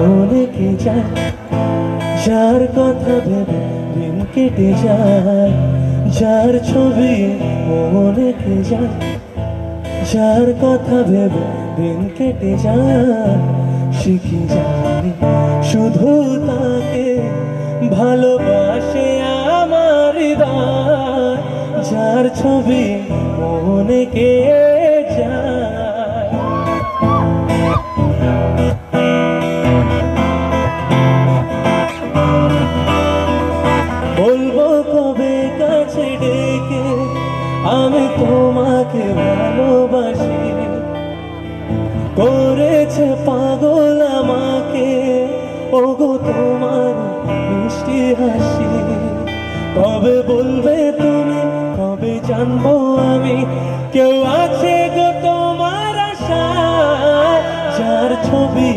অনেকে যায় যার কথা ভেবে দিন কেটে যায়, যার ছবি অনেকে যায় যার কথা ভেবে দিন কেটে যায়। শিখি জানি শুধু তাকে ভালোবাসে আমার হৃদয়, যার ছবি অনেকে যায়। বলবো কবে কাছে ডেকে আমি তোমাকে ভালোবাসি, করেছে পাগল আমাকে ওগো তোমার মিষ্টি হাসি। কবে বলবে তুমি, কবে জানবো আমি, কেউ আছে গো তোমার আশায়, যার ছবি